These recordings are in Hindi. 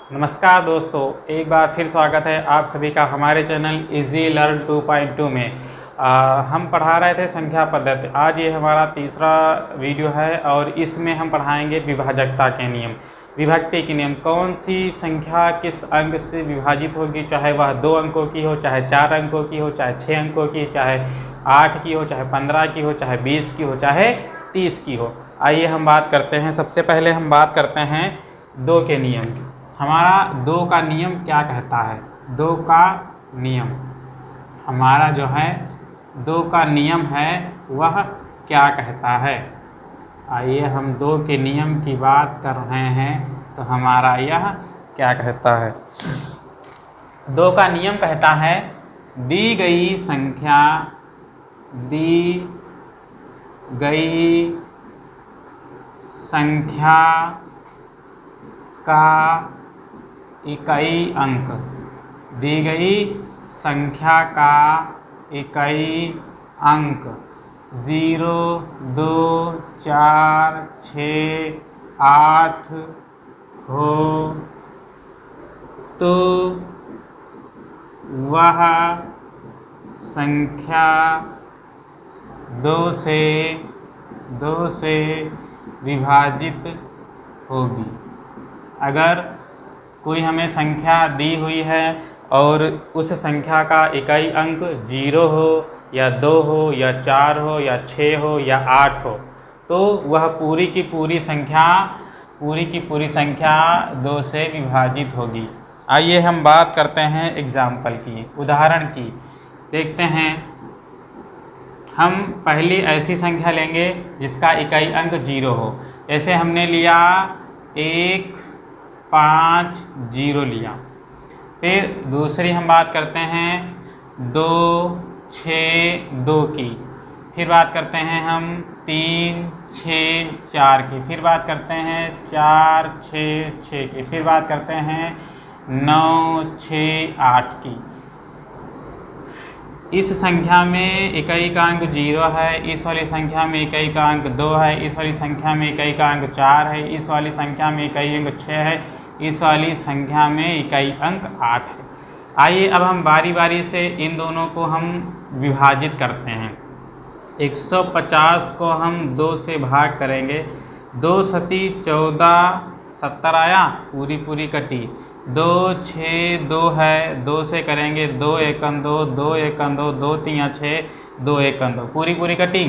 नमस्कार दोस्तों, एक बार फिर स्वागत है आप सभी का हमारे चैनल इजी लर्न 2.2 में। हम पढ़ा रहे थे संख्या पद्धति। आज ये हमारा तीसरा वीडियो है और इसमें हम पढ़ाएंगे विभाजकता के नियम, विभक्ति के नियम। कौन सी संख्या किस अंक से विभाजित होगी, चाहे वह 2 अंकों की हो, चाहे 4 अंकों की हो, चाहे 6 अंकों की, चाहे 8 की हो, चाहे 15 की हो, चाहे 20 की हो, चाहे 30 की हो। आइए हम बात करते हैं। सबसे पहले हम बात करते हैं 2 के नियम की। हमारा 2 का नियम क्या कहता है? 2 का नियम हमारा जो है 2 का नियम है वह क्या कहता है? आइए हम 2 के नियम की बात कर रहे हैं तो हमारा यह क्या कहता है? 2 का नियम कहता है दी गई संख्या का इकाई अंक, दी गई संख्या का इकाई अंक 0, 2, 4, 6, 8 हो तो वह संख्या 2 से विभाजित होगी। अगर कोई हमें संख्या दी हुई है और उस संख्या का इकाई अंक 0 हो या 2 हो या 4 हो या 6 हो या 8 हो तो वह पूरी की पूरी संख्या 2 से विभाजित होगी। आइए हम बात करते हैं एग्जाम्पल की, उदाहरण की। देखते हैं, हम पहली ऐसी संख्या लेंगे जिसका इकाई अंक 0 हो। ऐसे हमने लिया 1, 5, 0 लिया। फिर दूसरी हम बात करते हैं 2, 6, 2 की। फिर बात करते हैं हम 3, 6, 4 की। फिर बात करते हैं 4, 6, 6 की। फिर बात करते हैं 9, 6, 8 की। इस संख्या में इकाई का अंक 0 है, इस वाली संख्या में इकाई का अंक 2 है, इस वाली संख्या में इकाई का अंक 4 है, इस वाली संख्या में इकाई अंक 6 है, इस वाली संख्या में इकाई अंक 8 है। आइए अब हम बारी बारी से इन दोनों को हम विभाजित करते हैं। 150 को हम 2 से भाग करेंगे। 2 सती 14, 70 आया, पूरी कटी। 2, 6, 2 है, 2 से करेंगे 2 एकम 2, 2 एकम 2, 2 3 6, 2 एकम 2, पूरी कटी।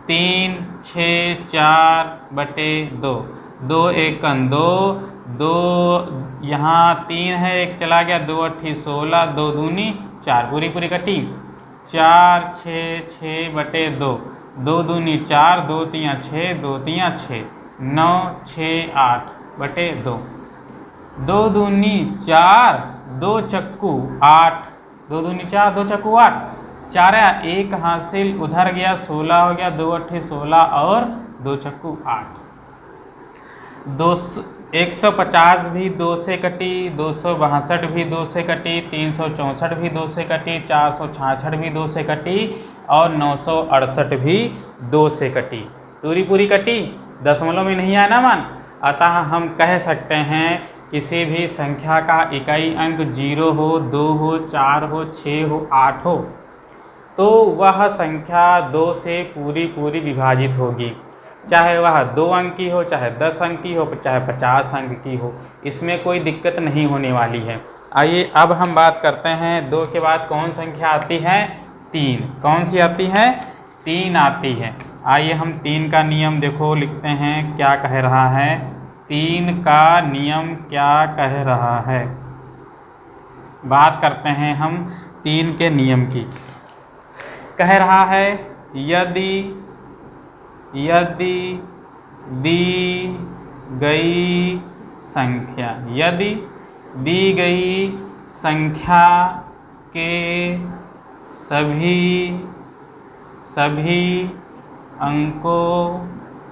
3, 6, 4 बटे 2, 2 एकम 2, 2 यहाँ 3 है, 1 चला गया, 2 8 16, 2 दूनी 4, पूरी कटी। 4, 6, 6 बटे 2, 2 दूनी 4, 2 3 6, 2 3 6, 9, 6, 8 बटे 2, 2 दूनी 4, 2 चक्कू 8, 2 दूनी 4, 2 चक्कू 8, 4 1 हासिल उधर गया, 16 हो गया, 2 8 16 और 2 चक्कू 8। 150 भी 2 से कटी, 262 भी 2 से कटी, 364 भी 2 से कटी, 466 भी 2 से कटी और 968 भी 2 से कटी। पूरी कटी, दशमलव में नहीं आया ना मान। अतः हम कह सकते हैं किसी भी संख्या का इकाई अंक 0 हो, 2 हो, 4 हो, 6 हो, 8 हो तो वह संख्या 2 से पूरी विभाजित होगी। चाहे वह 2 अंक की हो, चाहे 10 अंक की हो, चाहे 50 अंक की हो, इसमें कोई दिक्कत नहीं होने वाली है। आइए अब हम बात करते हैं 2 के बाद कौन संख्या आती है? 3। कौन सी आती है? 3 आती है। आइए हम 3 का नियम देखो लिखते हैं क्या कह रहा है। 3 का नियम क्या कह रहा है? बात करते हैं हम 3 के नियम की। कह रहा है यदि दी गई संख्या, यदि दी गई संख्या के सभी अंकों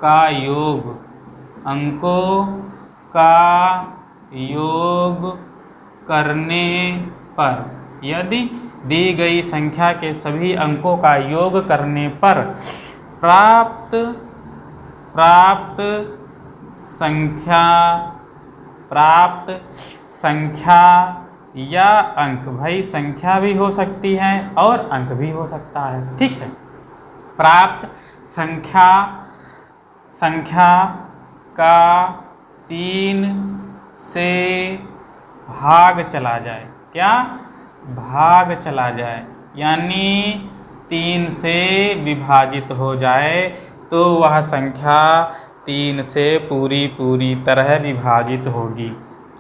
का योग करने पर, यदि दी गई संख्या के सभी अंकों का योग करने पर प्राप्त संख्या प्राप्त संख्या या अंक, भाई संख्या भी हो सकती है और अंक भी हो सकता है, ठीक है। प्राप्त संख्या का 3 से भाग चला जाए, क्या भाग चला जाए, यानी 3 से विभाजित हो जाए तो वह संख्या 3 से पूरी तरह विभाजित होगी।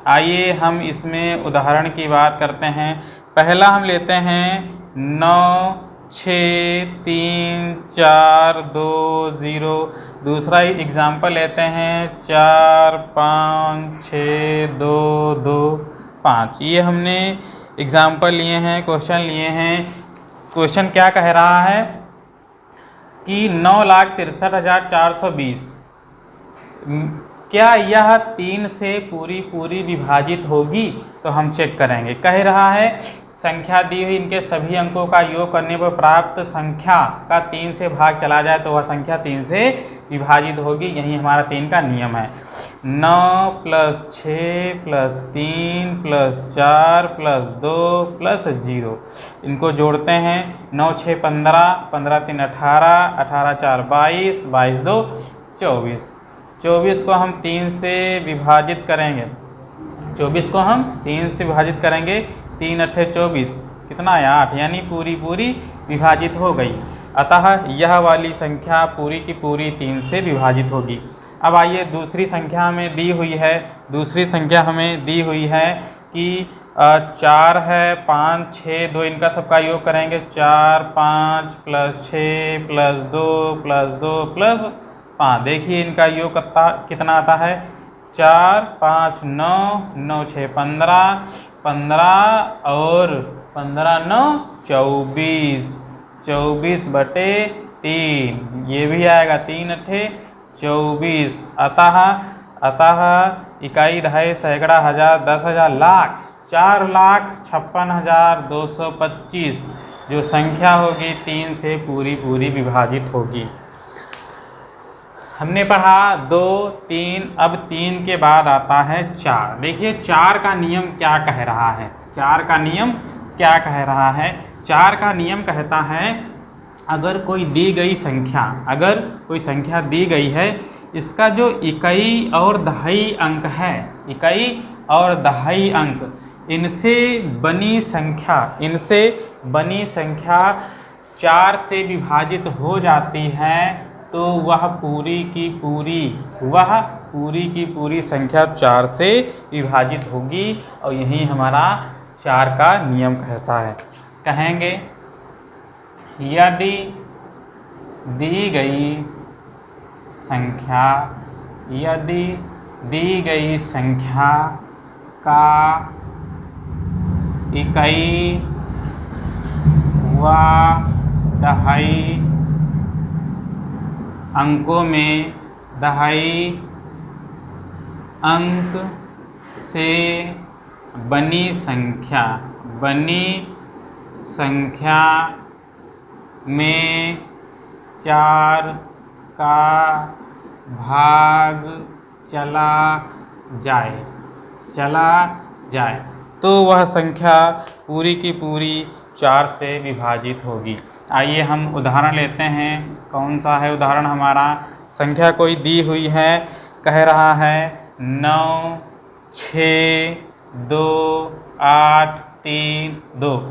आइए हम इसमें उदाहरण की बात करते हैं। पहला हम लेते हैं 9 6 3 4 2 0। दूसरा एग्जाम्पल लेते हैं 4 5 6 2 2 5। ये हमने एग्जाम्पल लिए हैं, क्वेश्चन लिए हैं। क्वेश्चन क्या कह रहा है कि 9,63,420 क्या यह 3 से पूरी विभाजित होगी? तो हम चेक करेंगे। कह रहा है संख्या दी हुई इनके सभी अंकों का योग करने पर प्राप्त संख्या का 3 से भाग चला जाए तो वह संख्या 3 से विभाजित होगी। यही हमारा 3 का नियम है। 9 + 6 + 3 + 4 + 2 + 0, इनको जोड़ते हैं। 9 6 15, 15 3 18, 18 4 22, 22 2 24। 24 को हम 3 से विभाजित करेंगे, 24 को हम 3 से विभाजित करेंगे, 3 × 8 24, कितना आया 8, यानी पूरी विभाजित हो गई। अतः यह वाली संख्या पूरी की पूरी 3 से विभाजित होगी। अब आइए दूसरी संख्या हमें दी हुई है। दूसरी संख्या हमें दी हुई है कि 4 है, 5 6 2, इनका सबका योग करेंगे। 4 5 + 6 + 2 + 2 + 5। देखिए इनका योग कितना आता है। 4 5 9, 9 6 15, 15 और 15 9 24, 24/3, ये भी आएगा 3 × 24। अतः इकाई, दहाई, सैकड़ा, हजार, 10,000, लाख, 4,56,225 जो संख्या होगी 3 से पूरी विभाजित होगी। हमने पढ़ा 2 3, अब 3 के बाद आता है 4। देखिए 4 का नियम क्या कह रहा है। 4 का नियम क्या कह रहा है? 4 का नियम कहता है अगर कोई दी गई संख्या दी गई है, इसका जो इकाई और दहाई अंक है, इकाई और दहाई अंक, इनसे बनी संख्या 4 से विभाजित हो जाती है तो वह पूरी की पूरी संख्या 4 से विभाजित होगी। और यही हमारा 4 का नियम कहता है। कहेंगे यदि दी गई संख्या का इकाई व दहाई अंकों में दहाई अंक से बनी संख्या में 4 का भाग चला जाए तो वह संख्या पूरी की पूरी 4 से विभाजित होगी। आइए हम उदाहरण लेते हैं। कौन सा है उदाहरण हमारा? संख्या कोई दी हुई है, कह रहा है 9 6 2 8 3 2।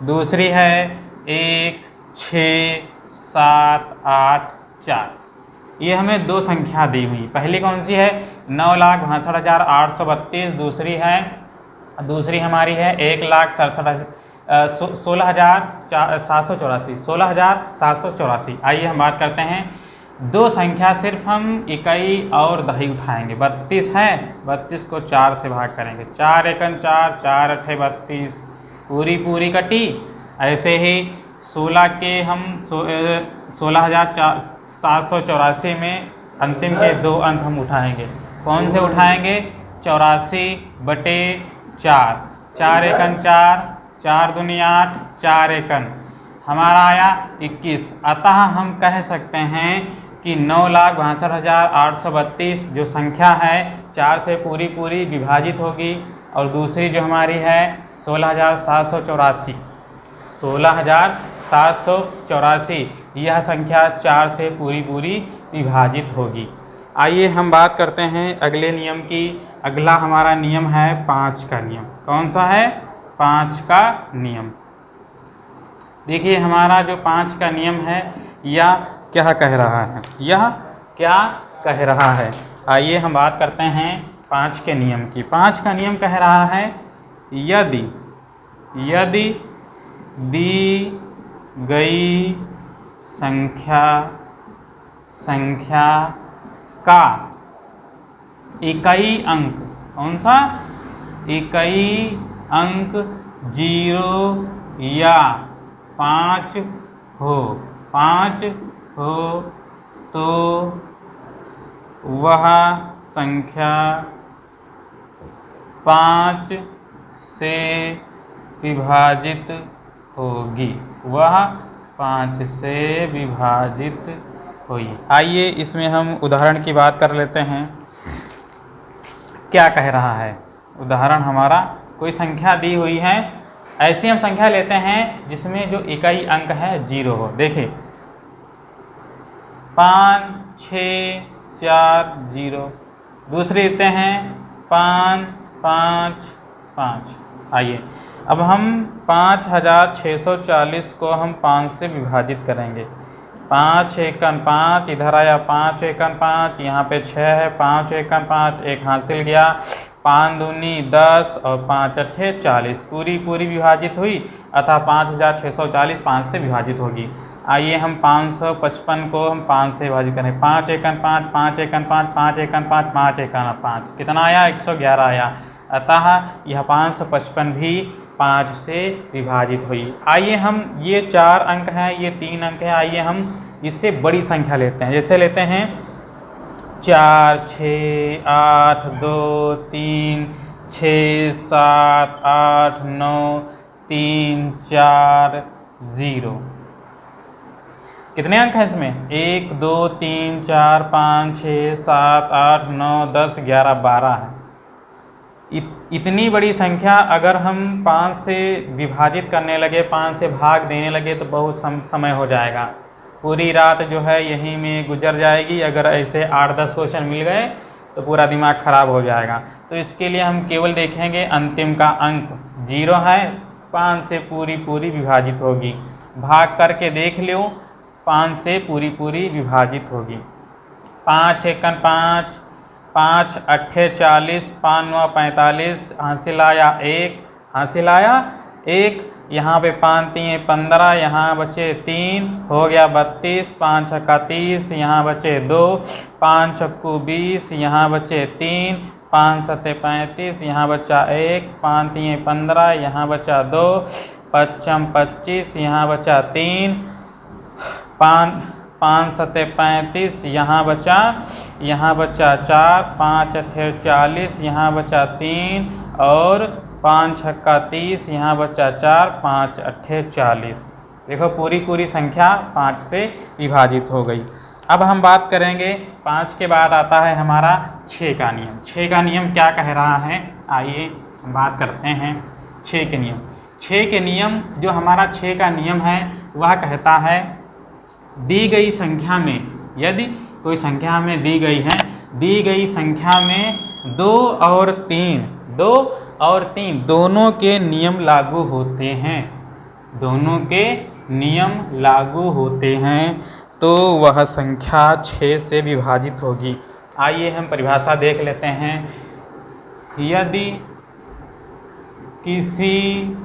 दूसरी है 1 6 7 8 4। ये हमें 2 संख्या दी हुई। पहली कौन सी है? 9,62,832। दूसरी हमारी है 16,784। आइए हम बात करते हैं। 2 संख्या सिर्फ हम इकाई और दहाई उठाएंगे। 32 है, 32 को 4 से भाग करेंगे। 4 एकन 4, 4 अठे 32, पूरी कटी। ऐसे ही 16 के हम 16,784 में अंतिम के 2 अंक हम उठाएंगे। कौन से उठाएंगे? 84/4, 4 एकन 4, 4 दूनी 8, 4 एकन हमारा आया 21। अतः हम कह सकते हैं कि 9,62,832 जो संख्या है 4 से पूरी पूरी विभाजित होगी, और दूसरी जो हमारी है 16,784, 16,784 यह संख्या 4 से पूरी पूरी विभाजित होगी। आइए हम बात करते हैं अगले नियम की। अगला हमारा नियम है 5 का नियम। कौन सा है? 5 का नियम। देखिए हमारा जो 5 का नियम है यह क्या कह रहा है, यह क्या कह रहा है। आइए हम बात करते हैं 5 के नियम की। 5 का नियम कह रहा है यदि दी गई संख्या का इकाई अंक, कौन सा? इकाई अंक 0 या 5 हो तो वह संख्या 5 से विभाजित होगी, वह 5 से विभाजित होगी। आइए इसमें हम उदाहरण की बात कर लेते हैं। क्या कह रहा है उदाहरण हमारा? कोई संख्या दी हुई है, ऐसी हम संख्या लेते हैं जिसमें जो इकाई अंक है 0 हो। देखिए 5 6 4 0। दूसरी लेते हैं 5 5 5। आइए अब हम 5,640 को हम 5 से विभाजित करेंगे। 5 एकन 5, इधर आया 5 एकन 5, यहाँ पे 6 है, 5 एकन 5, एक हासिल गया, 5 दूनी 10 और 5 अट्ठे 40, पूरी पूरी विभाजित हुई, अतः 5,640 5 से विभाजित होगी। आइए हम 555 को हम 5 से विभाजित करें। 5 एकन 5, 5 एकन 5, 5 एकन 5, 5 एकन 5, कितना आया? 111 आया, अतः यह 555 भी 5 से विभाजित हुई। आइए हम ये 4 अंक हैं, ये 3 अंक हैं, आइए हम इससे बड़ी संख्या लेते हैं। जैसे लेते हैं 4 6 8 2 3 6 7 8 9 3 4 0। कितने अंक हैं इसमें? 1 2 3 4 5 6 7 8 9 10 11 12 है। इतनी बड़ी संख्या अगर हम 5 से विभाजित करने लगे, 5 से भाग देने लगे तो बहुत समय हो जाएगा। पूरी रात जो है यहीं में गुजर जाएगी। अगर ऐसे 8-10 क्वेश्चन मिल गए तो पूरा दिमाग खराब हो जाएगा। तो इसके लिए हम केवल देखेंगे अंतिम का अंक 0 है, 5 से पूरी पूरी विभाजित होगी। भाग करके देख लो, 5 से पूरी पूरी विभाजित होगी। 5 एकन 5, 5 अट्ठे 40, 5 9 45, हासिल आया 1, हासिल आया 1, यहाँ पे 5 3 15, यहाँ बचे 3, हो गया 32, 5 छक्का 30, यहाँ बचे 2, 5 छक्कू 20, यहाँ बचे 3, 5 सत्ते 35, यहाँ बचा 1, 5 3 15, यहाँ बचा 2, 5 25, यहाँ बचा 3, 5 सत्ते 35, यहाँ बचा 4, 5 अट्ठे 40, यहाँ बचा 3, और 5 छक्का 30, यहाँ बचा 4, 5 अट्ठे 40। देखो पूरी पूरी संख्या 5 से विभाजित हो गई। अब हम बात करेंगे 5 के बाद आता है हमारा 6 का नियम। 6 का नियम क्या कह रहा है? आइए हम बात करते हैं 6 के नियम। 6 के नियम जो हमारा 6 का नियम है वह कहता है दी गई संख्या में, यदि कोई संख्या हमें दी गई है, दी गई संख्या में 2 और 3 दोनों के नियम लागू होते हैं, दोनों के नियम लागू होते हैं, तो वह संख्या 6 से विभाजित होगी। आइए हम परिभाषा देख लेते हैं। यदि किसी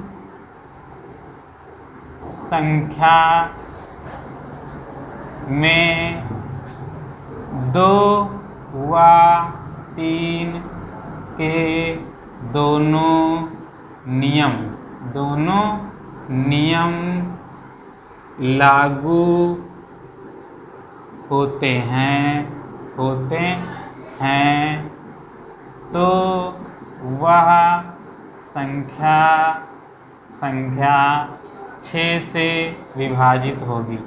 संख्या में 2 व 3 के दोनों नियम लागू होते हैं तो वह संख्या 6 से विभाजित होगी,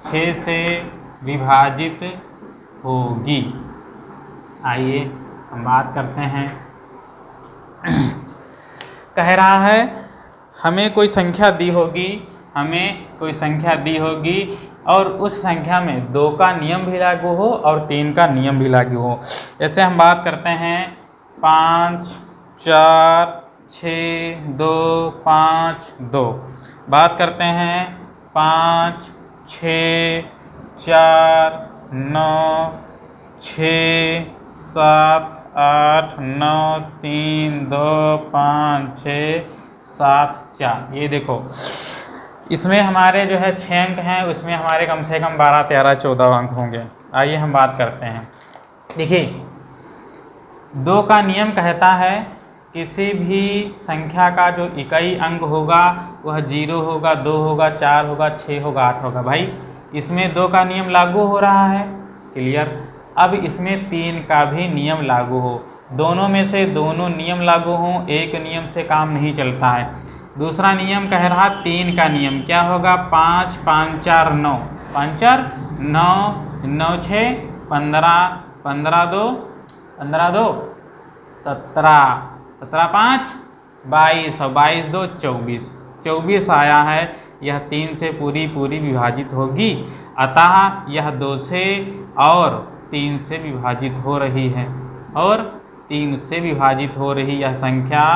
6 से विभाजित होगी। आइए हम बात करते हैं। कह रहा है हमें कोई संख्या दी होगी, और उस संख्या में 2 का नियम भी लागू हो और 3 का नियम भी लागू हो। जैसे हम बात करते हैं 5 4 6 2 5 2, बात करते हैं 5 6 4 9 6 7 8 9 3 2 5 6 7 4। ये देखो इसमें हमारे जो है 6 अंक हैं, उसमें हमारे कम से कम 12 13 14 अंक होंगे। आइए हम बात करते हैं। देखिए 2 का नियम कहता है किसी भी संख्या का जो इकाई अंक होगा वह 0 होगा, 2 होगा, 4 होगा, 6 होगा, 8 होगा। भाई इसमें 2 का नियम लागू हो रहा है, क्लियर। अब इसमें 3 का भी नियम लागू हो, दोनों में से दोनों नियम लागू हों, एक नियम से काम नहीं चलता है। दूसरा नियम कह रहा 3 का नियम क्या होगा, 5 5 4 9, 5 4 9 9 6 15 15 2 15 2 17 17 5 22 और 22 2 24 24 आया है। यह 3 से पूरी विभाजित होगी, अतः यह 2 से और 3 से विभाजित हो रही है, और 3 से विभाजित हो रही यह संख्या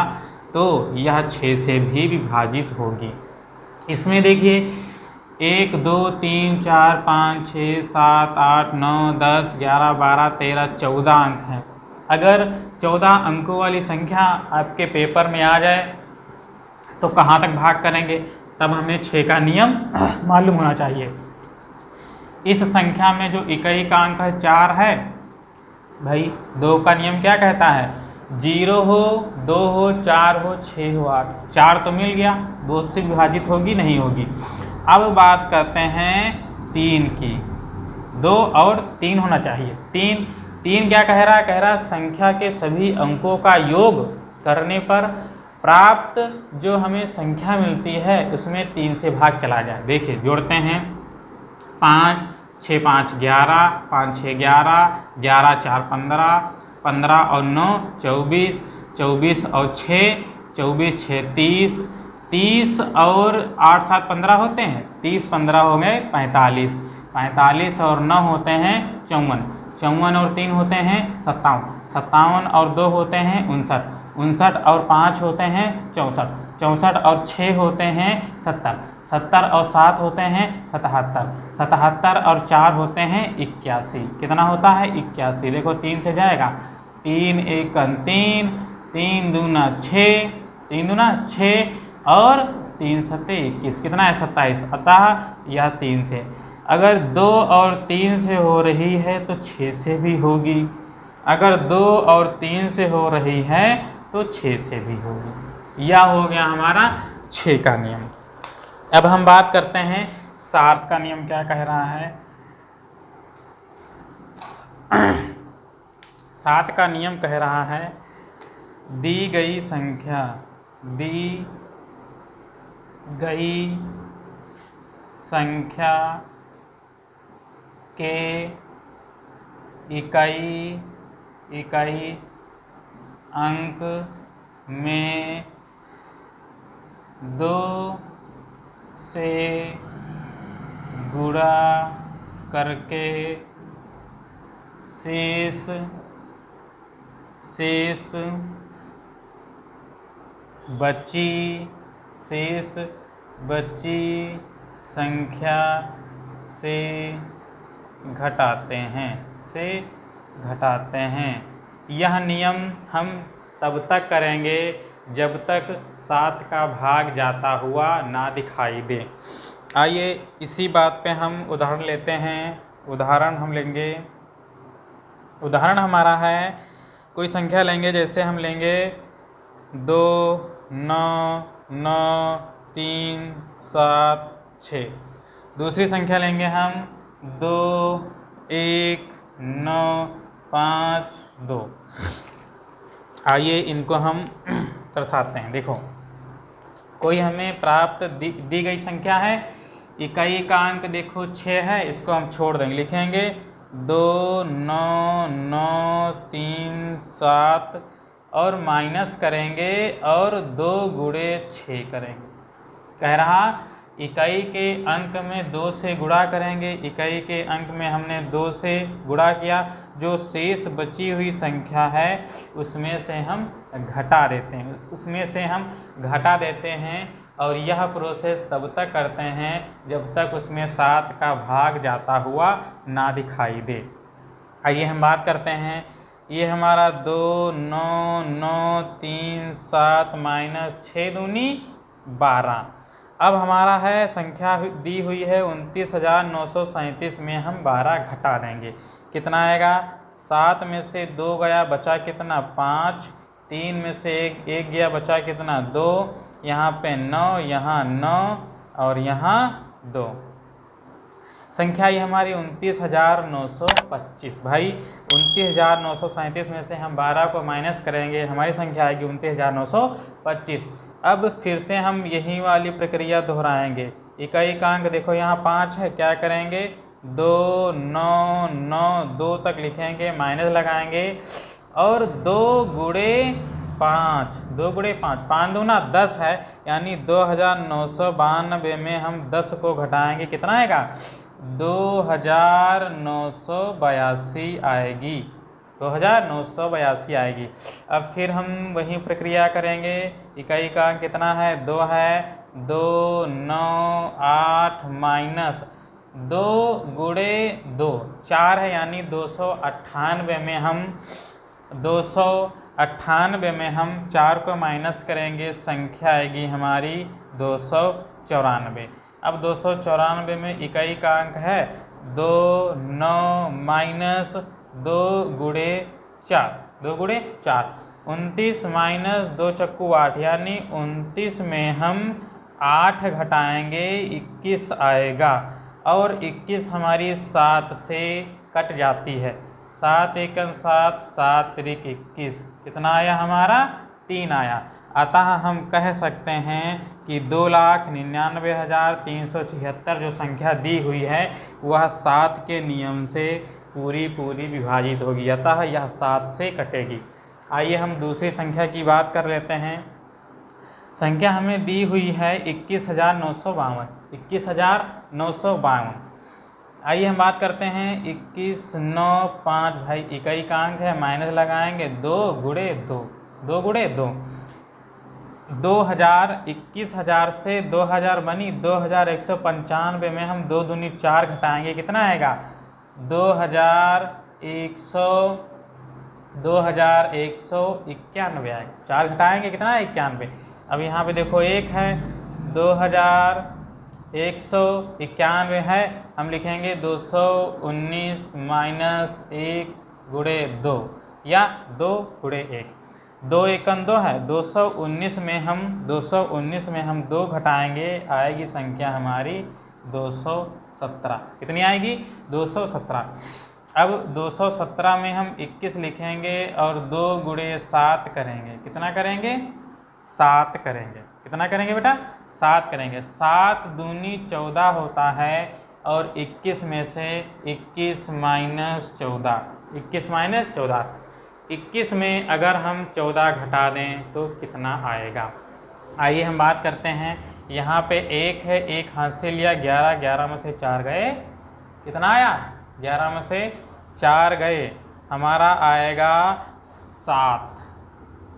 तो यह 6 से भी विभाजित होगी। इसमें देखिए 1 2 3 4 5 6 7 8 9 10 11 12 13 14 अंक हैं। अगर 14 अंकों वाली संख्या आपके पेपर में आ जाए तो कहाँ तक भाग करेंगे, तब हमें 6 का नियम मालूम होना चाहिए। इस संख्या में जो इकाई का अंक है 4 है, भाई 2 का नियम क्या कहता है, 0 हो, 2 हो, 4 हो, 6 हो, 8। 4 तो मिल गया, 2 से विभाजित होगी नहीं होगी। अब बात करते हैं 3 की, 2 और 3 होना चाहिए। 3 क्या कह रहा है, कह रहा है संख्या के सभी अंकों का योग करने पर प्राप्त जो हमें संख्या मिलती है उसमें 3 से भाग चला जाए। देखिए जोड़ते हैं 5 6 5 11 5 6 11 11 4 15 15 और 9 24 24 और 6 24 6 30 30 और 8 7 15 होते हैं, 30 15 हो गए 45 45 और 9 होते हैं 54 54 और 3 होते हैं 57 57 और 2 होते हैं 59 59 और 5 होते हैं 64 64 और 6 होते हैं 70 70 और 7 होते हैं 77 77 और 4 होते हैं 81। कितना होता है 81। देखो 3 से जाएगा, 3 1 3 3 दूना 6 3 दूना 6 और 3 7 21, कितना है 27। अतः यह 3 से, अगर 2 और 3 से हो रही है तो 6 से भी होगी, अगर 2 और 3 से हो रही है तो 6 से भी होगी। यह हो गया हमारा 6 का नियम। अब हम बात करते हैं 7 का नियम क्या कह रहा है। 7 का नियम कह रहा है दी गई संख्या के इकाई अंक में 2 से गुणा करके शेष बची संख्या से घटाते हैं। यह नियम हम तब तक करेंगे जब तक 7 का भाग जाता हुआ ना दिखाई दे। आइए इसी बात पे हम उदाहरण लेते हैं। उदाहरण हम लेंगे, उदाहरण हमारा है कोई संख्या लेंगे, जैसे हम लेंगे 2 9 9 3 7 6। दूसरी संख्या लेंगे हम 2 1 9 5 2। आइए इनको हम दर्शाते हैं। देखो कोई हमें प्राप्त दी गई संख्या है, इकाई का अंक देखो 6 है, इसको हम छोड़ देंगे, लिखेंगे 2 9 9 3 7 और माइनस करेंगे और 2 गुणे 6 करेंगे। कह रहा इकाई के अंक में 2 से गुणा करेंगे, इकाई के अंक में हमने 2 से गुणा किया, जो शेष बची हुई संख्या है उसमें से हम घटा देते हैं, और यह प्रोसेस तब तक करते हैं जब तक उसमें 7 का भाग जाता हुआ ना दिखाई दे। आइए हम बात करते हैं, ये हमारा 2 9 9 3 7 माइनस 6 दूनी 12। अब हमारा है संख्या दी हुई है 29,937 में हम 12 घटा देंगे, कितना आएगा? 7 में से 2 गया, बचा कितना? 5। 3 में से एक गया, बचा कितना? 2। यहाँ पे 9, यहाँ 9 और यहाँ 2। संख्या ये हमारी 29,925। भाई 29,937 में से हम 12 को माइनस करेंगे, हमारी संख्या आएगी 29,925। अब फिर से हम यही वाली प्रक्रिया दोहराएंगे। इकाई का अंक देखो यहाँ 5 है, क्या करेंगे? 2 9 9 2 तक लिखेंगे, माइनस लगाएंगे और 2 गुणे 5, 2 गुणे 5, 5 दूना 10 है, यानी 2,992 में हम 10 को घटाएंगे, कितना आएगा? 2,982 आएगी, 2,982 आएगी। अब फिर हम वही प्रक्रिया करेंगे। इकाई का अंक कितना है? 2 है, 2 9 8 माइनस 2 गुणे 2 4 है, यानी 298 में हम 4 को माइनस करेंगे, संख्या आएगी हमारी 294। अब 294 में इकाई का अंक है 2 9 माइनस 2 गुणे 4, 2 गुणे 4, 29 माइनस 2 चक्कू 8, यानी 29 में हम 8 घटाएंगे, 21 आएगा। और 21 हमारी 7 से कट जाती है, 7 एकम 7, 7 त्रिक 21, कितना आया हमारा? 3 आया। अतः हम कह सकते हैं कि 2,99,376 जो संख्या दी हुई है वह 7 के नियम से पूरी विभाजित होगी, अतः यह 7 से कटेगी। आइए हम दूसरी संख्या की बात कर लेते हैं। संख्या हमें दी हुई है 21,952, 21,952। आइए हम बात करते हैं 21 9 5। भाई इकाई का अंक है, माइनस लगाएंगे, 2 गुणे 2, 2 गुणे 2, 2000, 21,000 से 2000 बनी, 2,195 में हम 2 दूनी 4 घटाएंगे, कितना आएगा? 2,191 आएगा। 4 घटाएंगे, कितना है? 91। अब यहाँ पे देखो 1 है, 2,191 है, हम लिखेंगे 219 माइनस 1 गुणे 2 या 2 गुणे 1, 2 एकम 2 है, 219 में हम 2 घटाएंगे, आएगी संख्या हमारी 217। कितनी आएगी? 217। अब 217 में हम 21 लिखेंगे और 2 गुणे 7 करेंगे, कितना करेंगे? 7 करेंगे। कितना करेंगे बेटा? 7 करेंगे। 7 दूनी 14 होता है और 21 में से 21 माइनस 14, 21 माइनस 14, 21 में अगर हम 14 घटा दें तो कितना आएगा? आइए हम बात करते हैं। यहाँ पे 1 है, 1 हाथ से लिया, 11, 11 में से 4 गए, कितना आया? 11 में से 4 गए, हमारा आएगा 7।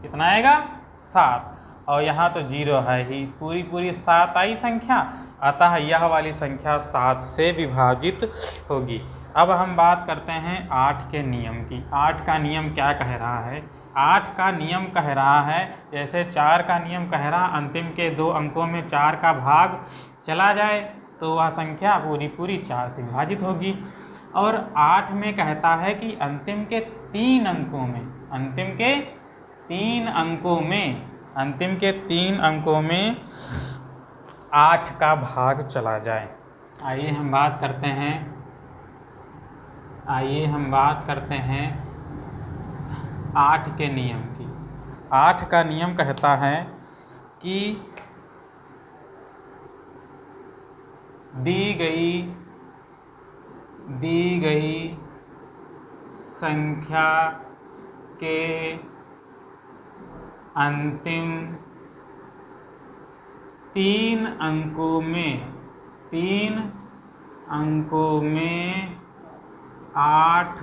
कितना आएगा? 7। और यहाँ तो 0 है ही, पूरी 7 आई संख्या, अतः यह वाली संख्या 7 से विभाजित होगी। अब हम बात करते हैं 8 के नियम की। 8 का नियम क्या कह रहा है? 8 का नियम कह रहा है, जैसे 4 का नियम कह रहा अंतिम के 2 अंकों में 4 का भाग चला जाए तो वह संख्या पूरी 4 से विभाजित होगी। और 8 में कहता है कि अंतिम के 3 अंकों में, अंतिम के 3 अंकों में 8 का भाग चला जाए। आइए हम बात करते हैं 8 के नियम की। 8 का नियम कहता है कि दी गई संख्या के अंतिम 3 अंकों में 8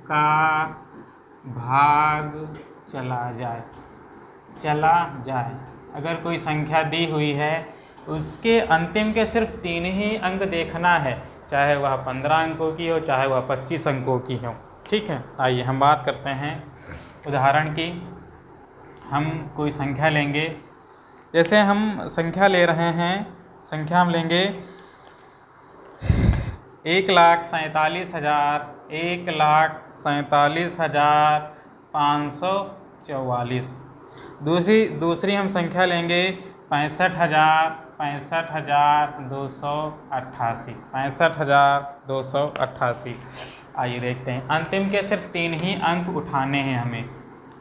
का भाग चला जाए। अगर कोई संख्या दी हुई है उसके अंतिम के सिर्फ 3 ही अंक देखना है, चाहे वह 15 अंकों की हो चाहे वह 25 अंकों की हो। ठीक है, आइए हम बात करते हैं उदाहरण की। हम कोई संख्या लेंगे, जैसे हम संख्या ले रहे हैं, संख्या हम लेंगे 1,47,544। दूसरी हम संख्या लेंगे 65,288। आइए देखते हैं, अंतिम के सिर्फ 3 ही अंक उठाने हैं हमें।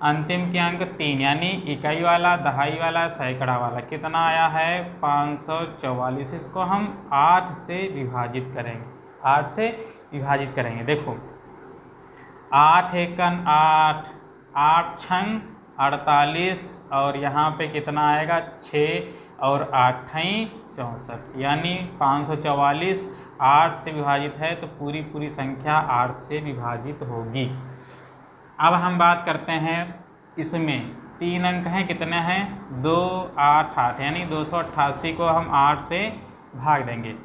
अंतिम के अंक 3 यानी इकाई वाला, दहाई वाला, सैकड़ा वाला। कितना आया है? 544। इसको हम 8 से विभाजित करेंगे। 8 से विभाजित करेंगे। देखो 8 एकन 8, 8 छंग 48 और यहाँ पे कितना आएगा? 6 और 8 64, यानी 544 8 से विभाजित है तो पूरी संख्या 8 से विभाजित होगी। अब हम बात करते हैं, इसमें 3 अंक हैं, कितने हैं? 2, 8, 8, यानी 288 को हम 8 से भाग देंगे।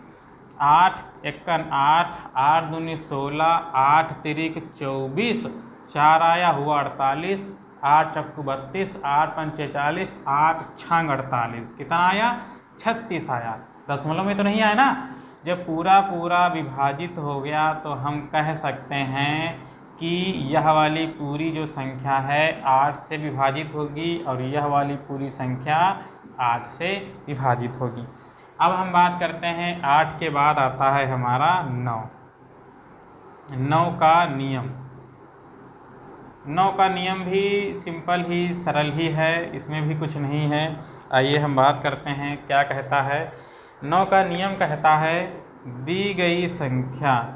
8 एकन 8, 8 दूनी 16, 8 तिरिक 24, 4 आया हुआ 48, 8 चक्कू 32, 8 पंचे 40, 8 छंग 48, कितना आया? 36 आया। दशमलव में तो नहीं आया ना। जब पूरा विभाजित हो गया तो हम कह सकते हैं कि यह वाली पूरी जो संख्या है 8 से विभाजित होगी और यह वाली पूरी संख्या 8 से विभाजित होगी। अब हम बात करते हैं 8 के बाद आता है हमारा 9। 9 का नियम। 9 का नियम भी सिंपल ही, सरल ही है, इसमें भी कुछ नहीं है। आइए हम बात करते हैं क्या कहता है। 9 का नियम कहता है, दी गई संख्या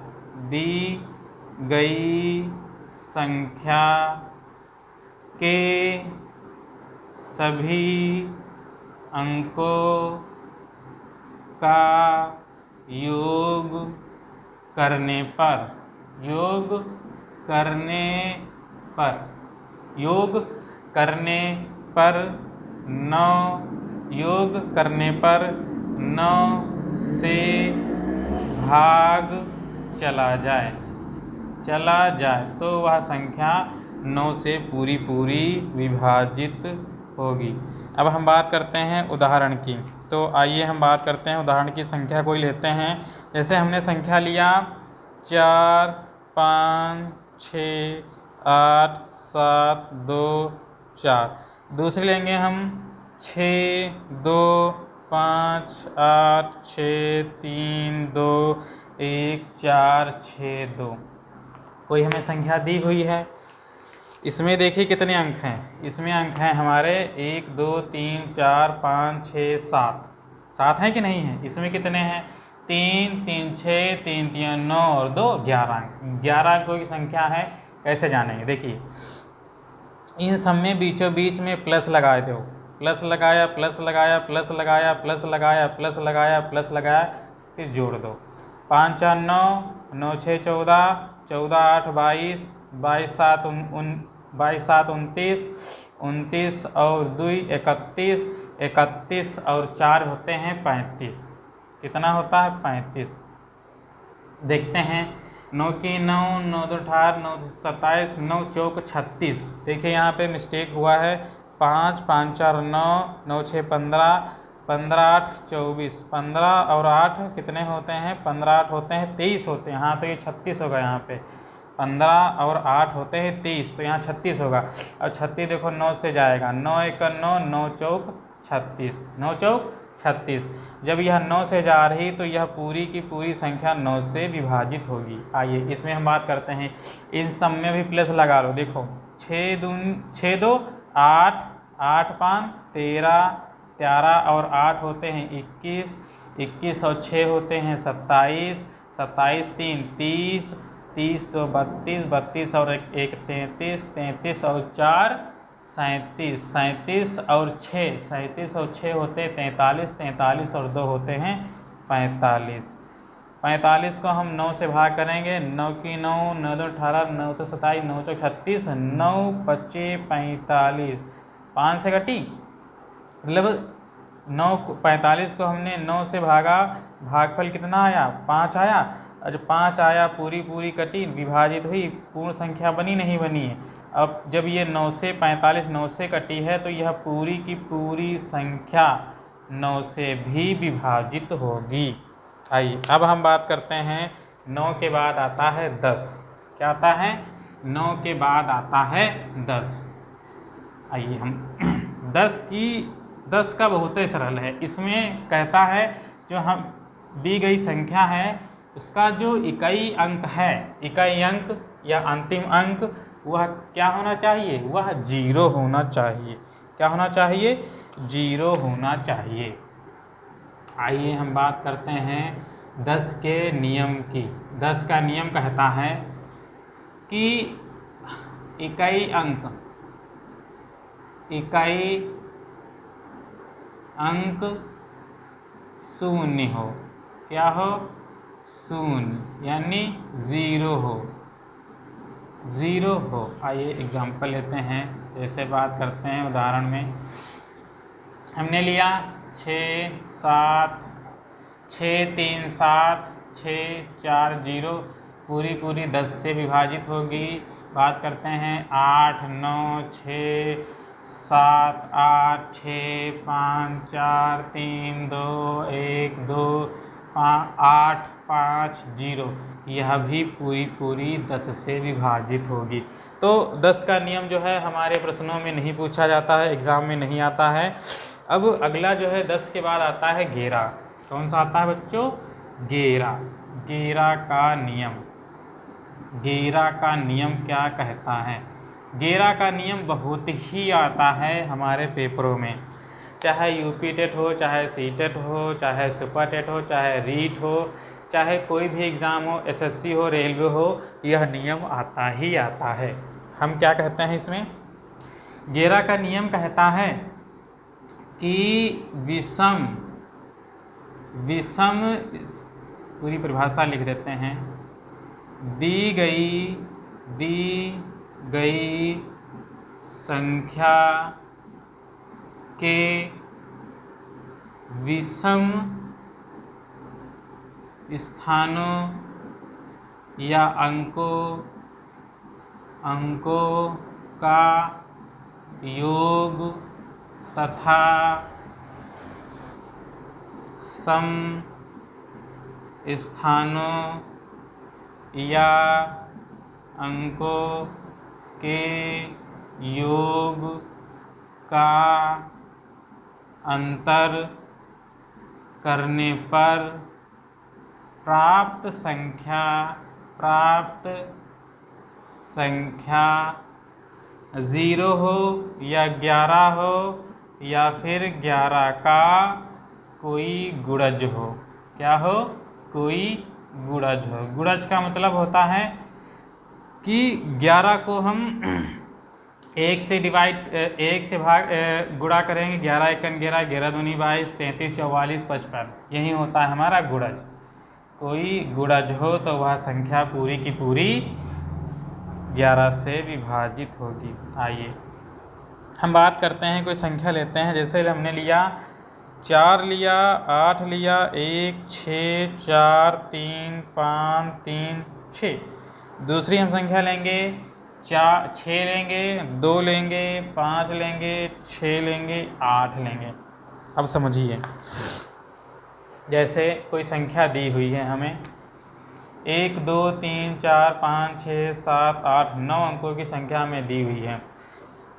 के सभी अंकों का योग करने पर 9 से भाग चला जाए तो वह संख्या 9 से पूरी विभाजित होगी। अब हम बात करते हैं उदाहरण की। तो आइए हम बात करते हैं उदाहरण की। संख्या कोई लेते हैं, जैसे हमने संख्या लिया 4, 5, 6, 8, 7, 2, 4। दूसरी लेंगे हम 6, 2, 5, 8, 6, 3, 2, 1, 4, 6, 2। कोई हमें संख्या दी हुई है, इसमें देखिए कितने अंक हैं। इसमें अंक हैं हमारे 1, 2, 3, 4, 5, 6, 7। 7 हैं कि नहीं हैं? इसमें कितने हैं? 3, 3, 6, 3, 3, 9 और 2 11 अंक। 11 अंकों की संख्या है। कैसे जानेंगे? देखिए, इन सब में बीचों बीच में प्लस लगाए दो। प्लस लगाया, फिर जोड़ दो। 5, 4, 9, 9, 6, 14, 14, 8, 22, 22, 7, 29, 29 और 2 31, 31 और 4 होते हैं 35। कितना होता है? 35। देखते हैं, 9 की 9, 9 2 18, 9 27, 9 चौक 36। देखिए यहाँ पे मिस्टेक हुआ है। 5, 5 4 9, 9 6 15, 15 8 24। 15 और 8 कितने होते हैं? 15 8 होते हैं 23 होते हैं। हाँ, तो ये 36 होगा। यहाँ पे 15 और 8 होते हैं 23, तो यहाँ 36 होगा। और 36 देखो 9 से जाएगा। 9 1 9, 9 चौक 36, 9 चौक 36। जब यह 9 से जा रही तो यह पूरी की पूरी संख्या 9 से विभाजित होगी। आइए इसमें हम बात करते हैं। इन सब में भी प्लस लगा लो। देखो 6 2 8, 8 5 13, 13 और 8 होते हैं 21, 21 और 6 होते हैं 27, 27 3 30, 30 2 32, 32 और 1 33, 33 और 4 37, 37 और 6, 37 और 6 होते 43, 43 और 2 होते हैं 45। 45 को हम 9 से भाग करेंगे, 9 की 9, 9 2 18, 9 तो 27, 9 चौक 36, 9 25 45, 5 से कटी, मतलब 9 45 को हमने 9 से भागा, भागफल कितना आया 5 आया, और 5 आया पूरी पूरी कटी, विभाजित हुई, पूर्ण संख्या बनी नहीं बनी है। अब जब ये 9 से 45 9 से कटी है तो यह पूरी की पूरी संख्या 9 से भी विभाजित होगी। आइए अब हम बात करते हैं 9 के बाद आता है 10। क्या आता है? 9 के बाद आता है 10। आइए हम 10 का बहुत ही सरल है। इसमें कहता है जो हम दी गई संख्या है उसका जो इकाई अंक है, इकाई अंक या अंतिम अंक, वह क्या होना चाहिए? वह 0 होना चाहिए। क्या होना चाहिए? 0 होना चाहिए। आइए हम बात करते हैं 10 के नियम की। 10 का नियम कहता है कि इकाई अंक शून्य हो। क्या हो? शून्य, यानी 0 हो, 0 हो। आइए एग्जाम्पल लेते हैं, जैसे बात करते हैं उदाहरण में। हमने लिया 6 7 6 3 7 6 4 0, पूरी 10 से विभाजित होगी। बात करते हैं 8 9 6 7 8 6 5 4 3 2 1 2 8 5 0, यह भी पूरी 10 से विभाजित होगी। तो 10 का नियम जो है हमारे प्रश्नों में नहीं पूछा जाता है, एग्ज़ाम में नहीं आता है। अब अगला जो है 10 के बाद आता है 11। कौन सा आता है बच्चों? 11। 11 का नियम। 11 का नियम क्या कहता है? 11 का नियम बहुत ही आता है हमारे पेपरों में, चाहे यूपी टेट हो, चाहे सी टेट हो, चाहे सुपर टेट हो, चाहे रीट हो, चाहे कोई भी एग्ज़ाम हो, एसएससी हो, रेलवे हो, यह नियम आता ही आता है। हम क्या कहते हैं इसमें? 11 का नियम कहता है कि विषम पूरी परिभाषा लिख देते हैं। दी गई संख्या के विषम स्थानों या अंकों का योग तथा सम स्थानों या अंकों के योग का अंतर करने पर प्राप्त संख्या 0 हो या 11 हो या फिर 11 का कोई गुणज हो। क्या हो? कोई गुणज हो। गुणज का मतलब होता है कि 11 को हम 1 से गुणा करेंगे। 11 एकन 11, 11 दूनी 22, 33 44 55, यही होता है हमारा गुणज। कोई गुणज हो तो वह संख्या पूरी की पूरी 11 से विभाजित होगी। आइए हम बात करते हैं, कोई संख्या लेते हैं। जैसे हमने लिया 4 लिया, 8 लिया, 1 6 4 3 5 3 6। दूसरी हम संख्या लेंगे 6 लेंगे, 2 लेंगे, 5 लेंगे, 6 लेंगे, 8 लेंगे। अब समझिए, जैसे कोई संख्या दी हुई है हमें 1 2 3 4 5 6 7 8 9 अंकों की संख्या हमें दी हुई है।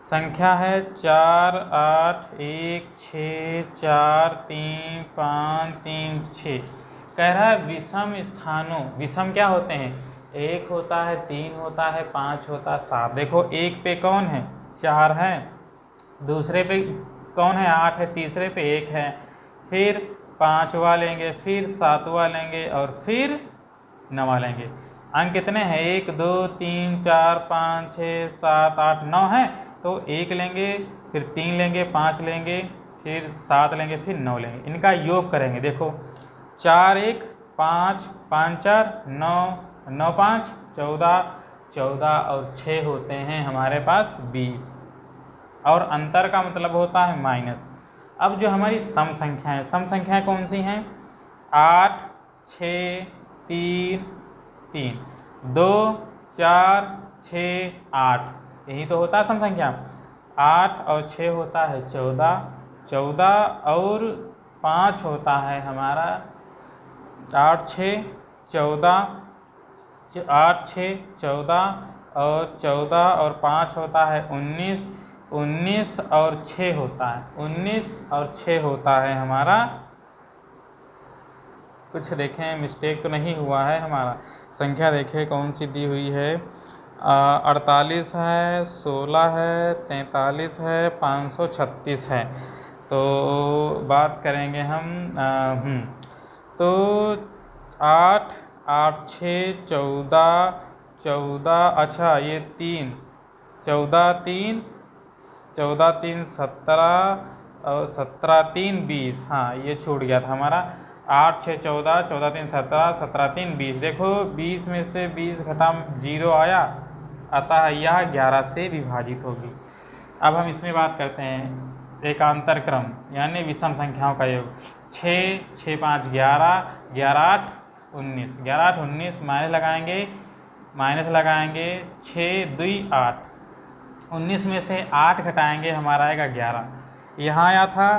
संख्या है 4 8 1 6 4 3 5 3 6। कह रहा है विषम स्थानों। विषम क्या होते हैं? 1 होता है, 3 होता है, 5 होता है, 7। देखो 1 पे कौन है? 4 है, दूसरे पे कौन है? 8 है, तीसरे पे 1 है, फिर 5वां लेंगे, फिर 7वां लेंगे और फिर 9वां लेंगे। अंक कितने हैं? 1 2 3 4 5 6 7 8 9 हैं, तो 1 लेंगे, फिर 3 लेंगे, 5 लेंगे, फिर 7 लेंगे, फिर 9 लेंगे। इनका योग करेंगे। देखो 4 1 5 5 4 9 9 5 14 14 और 6 होते हैं हमारे पास 20, और अंतर का मतलब होता है माइनस। अब जो हमारी सम संख्या है, सम संख्याएँ कौन सी हैं? 8 6 3 3 2 4 6 8, यही तो होता है सम संख्या। 8 और 6 होता है 14, 14 और 5 होता है हमारा 8 6 14, 8 6 14 और 14 और 5 होता है 19, 19 और 6 होता है 19 और 6 होता है हमारा, कुछ देखें मिस्टेक तो नहीं हुआ है हमारा। संख्या देखें कौन सी दी हुई है, 48 है, 16 है, 43 है, 536 है। तो बात करेंगे हम तो 8 8 6 14 14, अच्छा ये 3 14 3 14 3 17 और 17 3 20, हाँ ये छूट गया था हमारा। 8 6 14 14 3 17 17 3 20। देखो 20 में से 20 घटा 0 आया, अतः यह 11 से विभाजित होगी। अब हम इसमें बात करते हैं एकांतर क्रम यानी विषम संख्याओं का योग। 6 6 5 11 11 8 19, 11 8 19, माइनस लगाएंगे 6 2 8, 19 में से 8 घटाएंगे हमारा आएगा 11। यहाँ आया था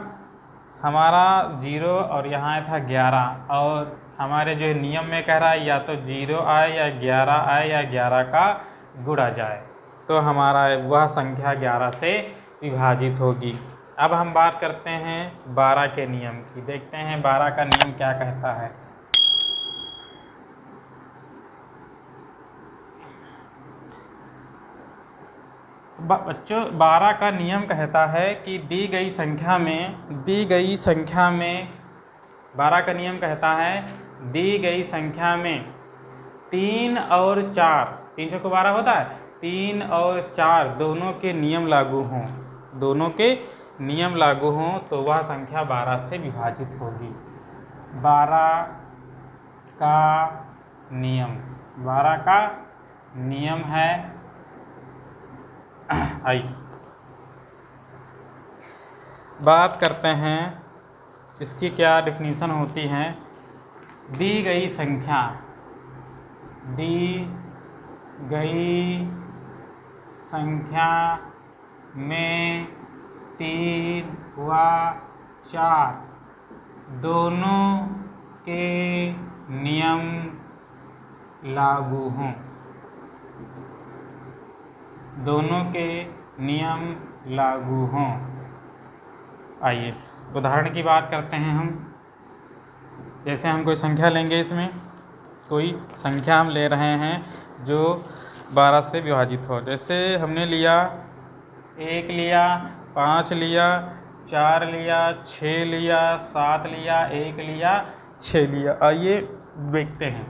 हमारा 0 और यहाँ आया था 11, और हमारे जो नियम में कह रहा है या तो 0 आए या 11 आए या 11 का गुणा जाए, तो हमारा वह संख्या 11 से विभाजित होगी। अब हम बात करते हैं 12 के नियम की। देखते हैं 12 का नियम क्या कहता है। बच्चों 12 का नियम कहता है कि दी गई संख्या में 12 का नियम कहता है दी गई संख्या में 3 और 4, 3 चौको 12 होता है, 3 और 4 दोनों के नियम लागू हों तो वह संख्या 12 से विभाजित होगी। 12 का नियम है, आइए बात करते हैं इसकी क्या डिफिनीशन होती है। दी गई संख्या में 3 व 4 दोनों के नियम लागू हों, आइए उदाहरण की बात करते हैं हम। जैसे हम कोई संख्या लेंगे, इसमें कोई संख्या हम ले रहे हैं जो 12 से विभाजित हो। जैसे हमने लिया 1 लिया, 5 लिया, 4 लिया, 6 लिया, 7 लिया, 1 लिया, 6 लिया। आइए देखते हैं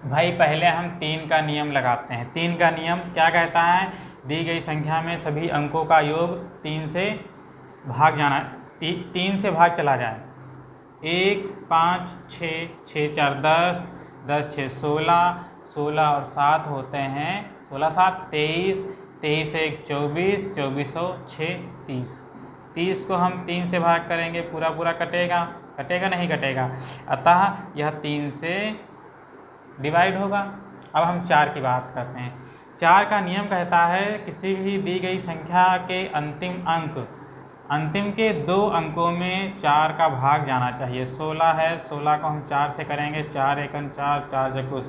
भाई, पहले हम 3 का नियम लगाते हैं। 3 का नियम क्या कहता है? दी गई संख्या में सभी अंकों का योग 3 से भाग जाना, 3 से भाग चला जाए। 1 5 6 6 4 10 10 6 16 16 और 7 होते हैं 16 7 23 23 1 24 24 और 6 30। 30 को हम 3 से भाग करेंगे, पूरा कटेगा नहीं कटेगा, अतः यह 3 से डिवाइड होगा। अब हम 4 की बात करते हैं। 4 का नियम कहता है किसी भी दी गई संख्या के अंतिम के 2 अंकों में 4 का भाग जाना चाहिए। 16 है, 16 को हम 4 से करेंगे, 4 एकन 4 4 जको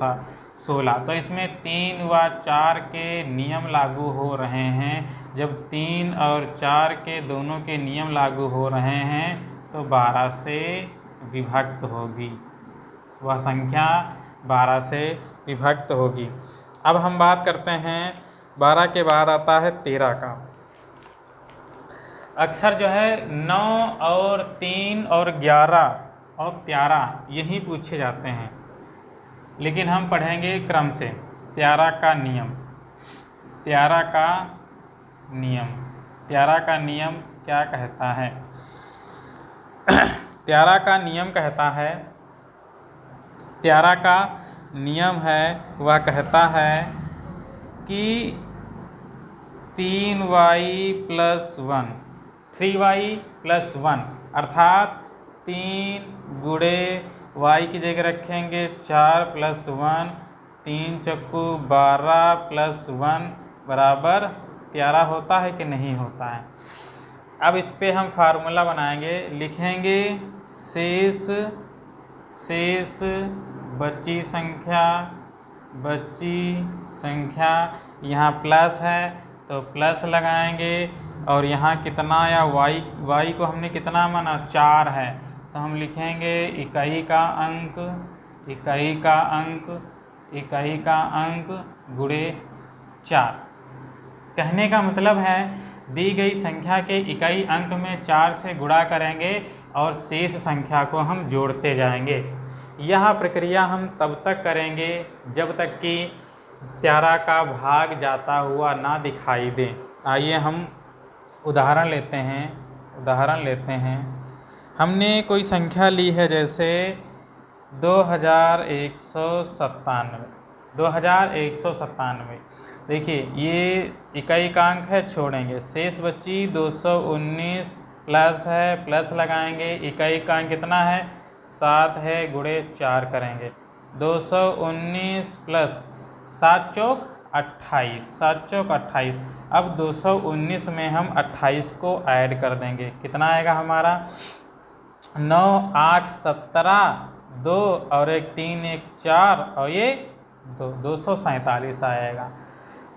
16। तो इसमें 3 व 4 के नियम लागू हो रहे हैं। जब 3 और 4 के दोनों के नियम लागू हो रहे हैं तो 12 से विभक्त होगी, वह संख्या 12 से विभक्त होगी। अब हम बात करते हैं 12 के बाद आता है 13 का। अक्सर जो है 9 और 3 और 11 और 13 यही पूछे जाते हैं। लेकिन हम पढ़ेंगे क्रम से। त्यारा का नियम, त्यारा का नियम, त्यारा का नियम क्या कहता है? त्यारा का नियम कहता है, त्यारा का नियम है वह कहता है कि 3y + 1, 3y + 1 अर्थात 3 गुणे y की जगह रखेंगे 4 + 1, 3 चक्कू 12 + 1 बराबर 13 होता है कि नहीं होता है? अब इस पे हम फार्मूला बनाएंगे, लिखेंगे शेष बची संख्या यहाँ प्लस है तो प्लस लगाएंगे, और यहाँ कितना या y को हमने कितना माना 4 है, तो हम लिखेंगे इकाई का अंक गुणे 4। कहने का मतलब है दी गई संख्या के इकाई अंक में 4 से गुणा करेंगे और शेष संख्या को हम जोड़ते जाएंगे। यह प्रक्रिया हम तब तक करेंगे जब तक कि त्यारा का भाग जाता हुआ ना दिखाई दे। आइए हम उदाहरण लेते हैं। हमने कोई संख्या ली है जैसे 2197। देखिए ये इकाई का अंक है, छोड़ेंगे, शेष बची 219 प्लस है, प्लस लगाएंगे, इकाई का अंक कितना है 7 है, गुणे 4 करेंगे, 219 प्लस 7 चौक 28। अब 219 में हम 28 को ऐड कर देंगे, कितना आएगा हमारा 9 8 17, 2 और 1 3 1 4 और ये 247 आएगा।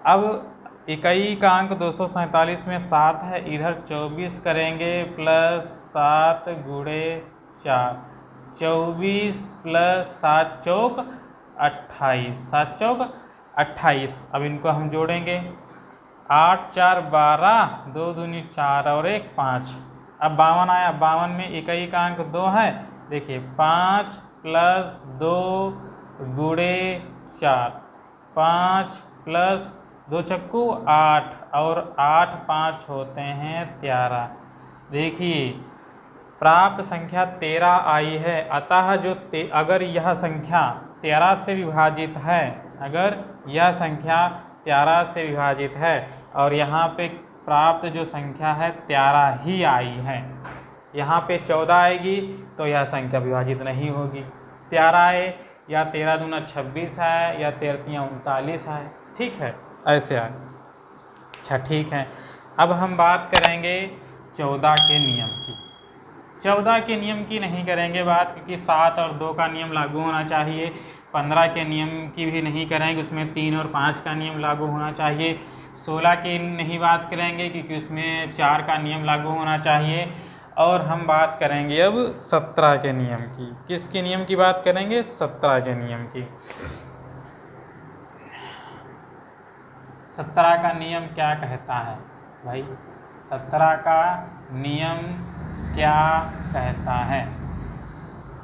अब इकाई का अंक 247 में 7 है, इधर 24 करेंगे प्लस 7 गुणे 4, 24 प्लस 7 चौक 28। अब इनको हम जोड़ेंगे, 8 4 12, 2 दूनी 4 और 1 5। अब 52 आया, 52 में इकाई का अंक 2 है, देखिए 5 प्लस 2 गुणे 4, 5 प्लस 2 चक्कू 8 और 8 5 होते हैं 13। देखिए प्राप्त संख्या 13 आई है, अतः अगर यह संख्या 13 से विभाजित है, अगर यह संख्या 13 से विभाजित है और यहाँ पे प्राप्त जो संख्या है 13 ही आई है, यहाँ पे 14 आएगी तो यह संख्या विभाजित नहीं होगी। 13 आए या 13 दूना 26 है या 13 तियां 39 है, ठीक है, ऐसे आए। अच्छा ठीक है, अब हम बात करेंगे 14 के नियम की। 14 के नियम की नहीं करेंगे बात, क्योंकि 7 और 2 का नियम लागू होना चाहिए। 15 के नियम की भी नहीं करेंगे, उसमें 3 और 5 का नियम लागू होना चाहिए। 16 की नहीं बात करेंगे क्योंकि उसमें 4 का नियम लागू होना चाहिए। और हम बात करेंगे अब 17 के नियम की। किसके नियम की बात करेंगे? 17 के नियम की। 17 का नियम क्या कहता है भाई? 17 का नियम क्या कहता है?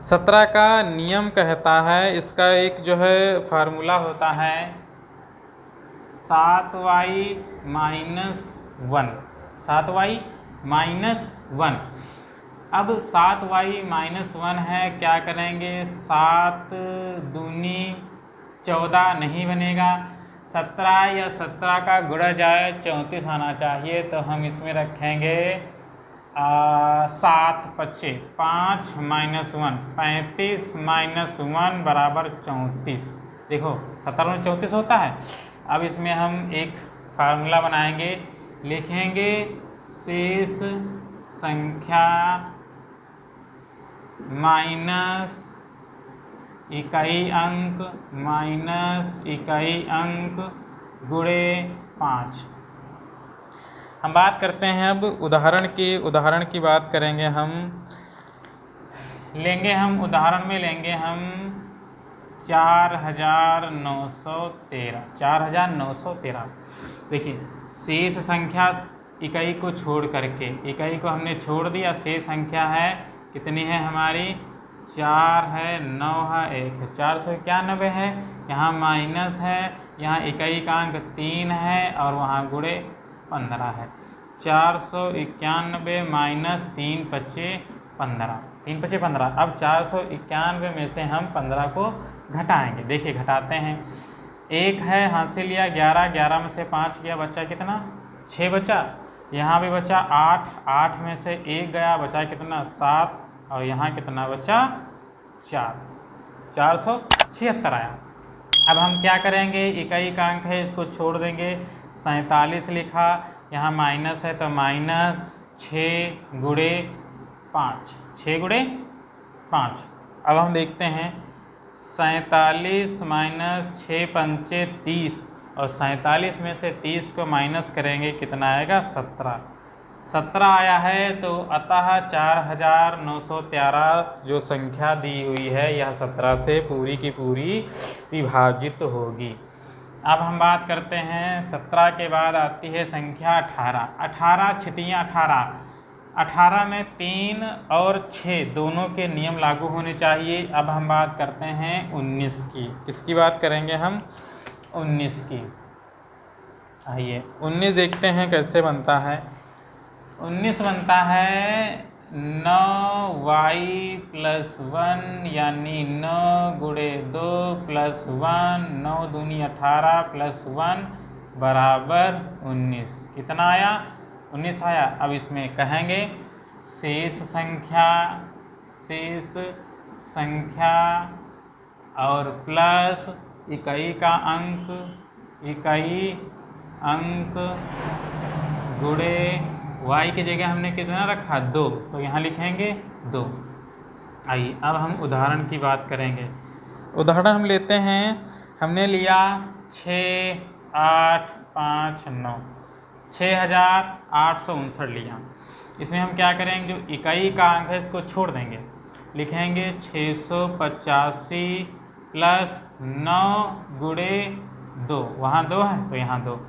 17 का नियम कहता है, इसका एक जो है फार्मूला होता है 7y - 1। 7y - 1। अब 7y - 1 है, क्या करेंगे? 7 दूनी 14 नहीं बनेगा, 17 या 17 का गुणा जाए 34 आना चाहिए, तो हम इसमें रखेंगे 7 5 5 - 1 35 - 1 बराबर 34। देखो 17 में 34 होता है। अब इसमें हम एक फार्मूला बनाएंगे, लिखेंगे शेष संख्या माइनस इकाई अंक गुणे 5। हम बात करते हैं अब उदाहरण की बात करेंगे हम। उदाहरण में लेंगे हम 4913। देखिए शेष संख्या इकाई को छोड़ करके, इकाई को हमने छोड़ दिया, शेष संख्या है कितनी है हमारी 4 है, 9 है, 1 है, 491 है। यहाँ माइनस है, यहाँ इकाई का अंक 3 है और वहाँ गुणे 15 है। 491 माइनस 3 पच्चे 15, 3 पच्चे 15। अब 491 में से हम 15 को घटाएंगे। देखिए घटाते हैं। 1 है, हाथ से लिया 11, 11 में से 5 गया, बचा कितना? 6 बचा। यहाँ भी बचा 8, 8 में से 1 गया, बचा कितना? 7। और यहाँ कितना बचा? 4, 476 आया। अब हम क्या करेंगे? इकाई का अंक है, इसको छोड़ देंगे। 47 लिखा, यहाँ माइनस है तो माइनस 6 गुणे 5, 6 गुणे 5। अब हम देखते हैं 47 माइनस 6 पंचे 30, और 47 में से 30 को माइनस करेंगे, कितना आएगा? 17। 17 आया है। तो अतः 4913 जो संख्या दी हुई है यह 17 से पूरी की पूरी विभाजित होगी। अब हम बात करते हैं 17 के बाद आती है संख्या 18। 18 छितियाँ 18। 18 में 3 और 6 दोनों के नियम लागू होने चाहिए। अब हम बात करते हैं 19 की। किसकी बात करेंगे हम? 19 की। आइए 19 देखते हैं कैसे बनता है। 19 बनता है 9y + 1 यानी 9 गुणे 2 + 1, 9 दूनी 18 + 1 बराबर 19। कितना आया? 19 आया। अब इसमें कहेंगे शेष संख्या और प्लस इकाई का अंक गुणे y की जगह हमने कितना रखा? 2, तो यहाँ लिखेंगे 2। आइए अब हम उदाहरण की बात करेंगे। उदाहरण हम लेते हैं, हमने लिया 6, 8, 5, 9, 6859 लिया। इसमें हम क्या करेंगे? जो इकाई का अंक है इसको छोड़ देंगे, लिखेंगे 685 + 9 गुणे 2, वहाँ 2 है तो यहाँ 2।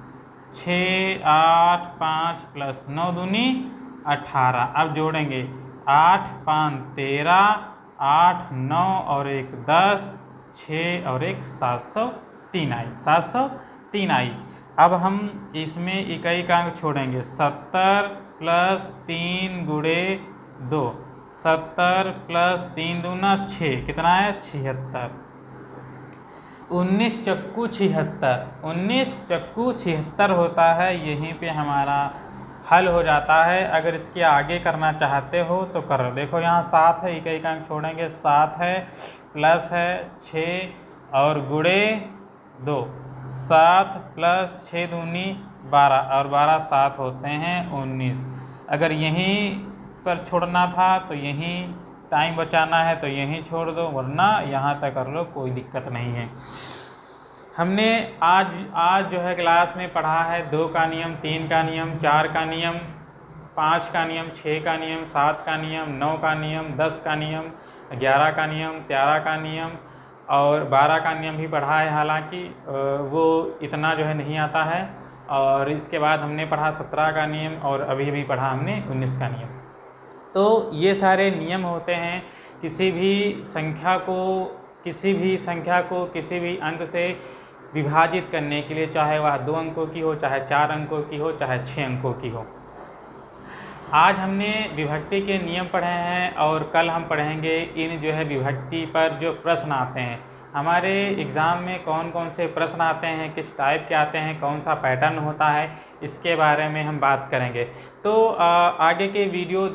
6, 8, 5 + 9 दूनी 18। अब जोड़ेंगे 8, 5, 13, 8, 9 और 1 10, 6 और 1 703 आई, 703 आई। अब हम इसमें इकाई का अंक छोड़ेंगे 70 + 3 गुणे 2, 70 + 3 दूना 6, कितना है? 76। 19 चक्कू 76, 19 चक्कू 76 होता है। यहीं पे हमारा हल हो जाता है। अगर इसके आगे करना चाहते हो तो करो। देखो यहाँ 7 है, इकाई का अंक छोड़ेंगे 7 है, प्लस है 6 और गुणे 2, 7 + 6 दूनी 12 और 12 7 होते हैं 19। अगर यहीं पर छोड़ना था तो यहीं टाइम बचाना है तो यहीं छोड़ दो, वरना यहाँ तक कर लो, कोई दिक्कत नहीं है। हमने आज जो है क्लास में पढ़ा है 2 का नियम, 3 का नियम, 4 का नियम, 5 का नियम, 6 का नियम, 7 का नियम, 9 का नियम, 10 का नियम, 11 का नियम, 13 का नियम और 12 का नियम भी पढ़ा है। हालांकि वो इतना जो है नहीं आता है। और इसके बाद हमने पढ़ा 17 का नियम और अभी भी पढ़ा हमने 19 का नियम। तो ये सारे नियम होते हैं किसी भी संख्या को किसी भी अंक से विभाजित करने के लिए, चाहे वह 2 अंकों की हो, चाहे 4 अंकों की हो, चाहे 6 अंकों की हो। आज हमने विभक्ति के नियम पढ़े हैं और कल हम पढ़ेंगे इन जो है विभक्ति पर जो प्रश्न आते हैं। हमारे एग्ज़ाम में कौन कौन से प्रश्न आते हैं, किस टाइप के आते हैं, कौन सा पैटर्न होता है, इसके बारे में हम बात करेंगे। तो आगे के वीडियो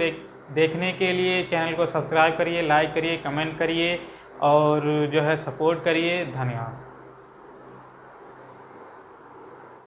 देखने के लिए चैनल को सब्सक्राइब करिए, लाइक करिए, कमेंट करिए और जो है सपोर्ट करिए। धन्यवाद।